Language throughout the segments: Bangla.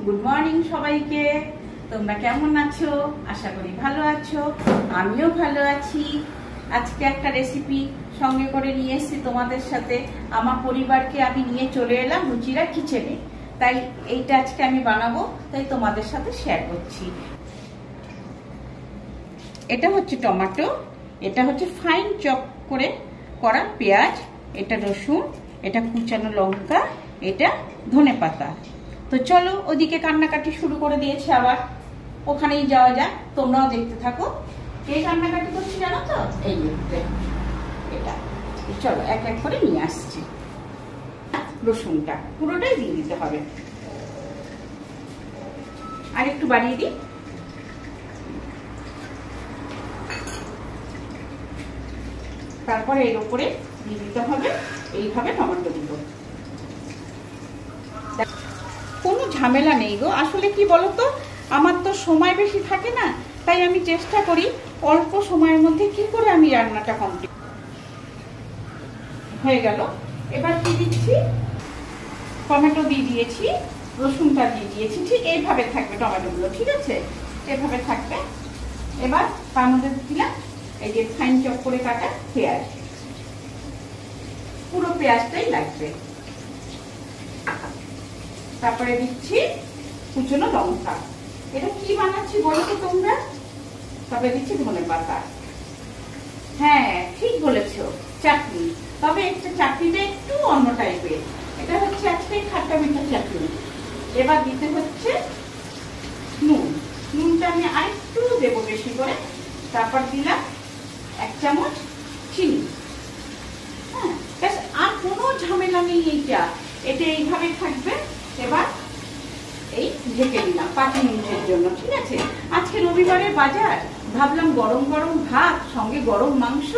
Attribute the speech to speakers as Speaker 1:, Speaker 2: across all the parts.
Speaker 1: গুড মর্নিং সবাইকে। তোমরা কেমন আছো? আশা করি ভালো আছো, আমিও ভালো আছি। আজকে একটা রেসিপি সঙ্গে করে নিয়ে এসেছি তোমাদের সাথে। আমার পরিবারকে আমি নিয়ে চলে এলাম রুচিরা কিচেনে, তাই এইটা আজকে আমি বানাবো, তাই তোমাদের সাথে শেয়ার করছি। এটা হচ্ছে টমেটো, এটা হচ্ছে ফাইন চপ করে করা পেঁয়াজ, এটা রসুন, এটা কুচানো লঙ্কা, এটা ধনেপাতা। তো চলো ওদিকে কান্নাকাটি শুরু করে দিয়েছে, আবার ওখানেই যাওয়া যাক, তোমরাও দেখতে থাকো। কে কান্নাকাটি করছি জানো তো? এই এটা চলো এক এক করে নিয়ে আসছি। রসুনটা পুরোটাই দিয়ে দিতে হবে, আর একটু বাড়িয়ে দিই। তারপরে এর উপরে দিয়ে দিতে হবে এইভাবে টমেটো গুলো। কোনো ঝামেলা নেই গো, আসলে কি বলতো, আমার তো সময় বেশি থাকে না, তাই আমি চেষ্টা করি অল্প সময়ের মধ্যে কি করে আমি রান্নাটা কমপ্লিট। হয়ে গেল। এবার কি দিচ্ছি, টমেটো দিয়ে দিয়েছি, রসুনটা দিয়ে দিয়েছি, ঠিক এইভাবে থাকবে টমেটো গুলো, ঠিক আছে, এভাবে থাকবে। এবার তার মধ্যে দিলাম এই যে ফাইন চপ করে কাটা পেঁয়াজ, পুরো পেঁয়াজটাই লাগবে। তারপরে দিচ্ছি কুচনো লঙ্কা, এটা কি বানাচ্ছি বলো তো তোমরা। তবে দিচ্ছি ধনেপাতা, হ্যাঁ ঠিক বলেছো, চাটনি। তবে একটা চাটনিটা একটু অন্য টাইপের, এটা হচ্ছে আজকে খাট্টা মিঠা চাটনি। এবার দিতে হচ্ছে নুন, নুনটা আমি আরেকটু দেবো বেশি করে। তারপর দিলাম 1 চামচ চিনি। হ্যাঁ, আর কোনো ঝামেলা নেই, এটা এইভাবে থাকবে। এবার এই ঢেকে দিলাম 5 মিনিটের জন্য, ঠিক আছে। আজকে রবিবারের বাজার, ভাবলাম গরম গরম ভাত সঙ্গে গরম মাংস,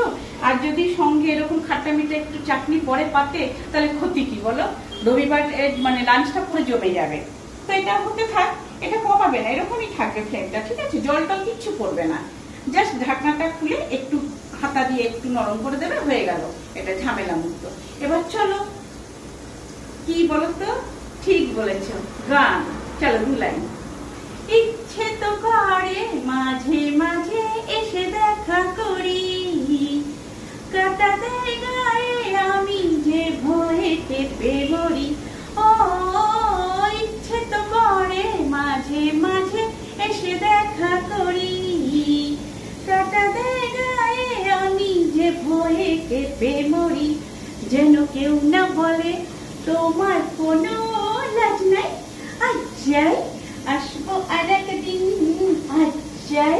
Speaker 1: আর যদি সঙ্গে এরকম খাট্টা মিঠা একটু চাটনি পরে পাতে, তাহলে ক্ষতি কি বলো? রবিবার মানে লাঞ্চটা পুরো জমে যাবে। তো এটা হতে থাক, এটা কমাবে না, এরকমই থাকবে ফ্লেমটা, ঠিক আছে। জল টল কিচ্ছু পড়বে না, জাস্ট ঢাকনাটা খুলে একটু হাতা দিয়ে একটু নরম করে দেবে, হয়ে গেল, এটা ঝামেলা মুক্ত। এবার চলো, কি বলতো, ঠিক বলেছো, গান। চলো দুলাই। ইচ্ছে তো করে মাঝে মাঝে এসে দেখা করি, কাটা দেয় গায়ে আমি যে ভয়ে পেপে মরি। ও ইচ্ছে তো করে মাঝে মাঝে এসে দেখা করি, কাটা দেয় গায়ে আমি যে ভয়ে পেপে মরি। যেন কেউ না বলে তোমার কোনো লাজ নাই, আজ যাই আসবো আর একদিন, আজ যাই।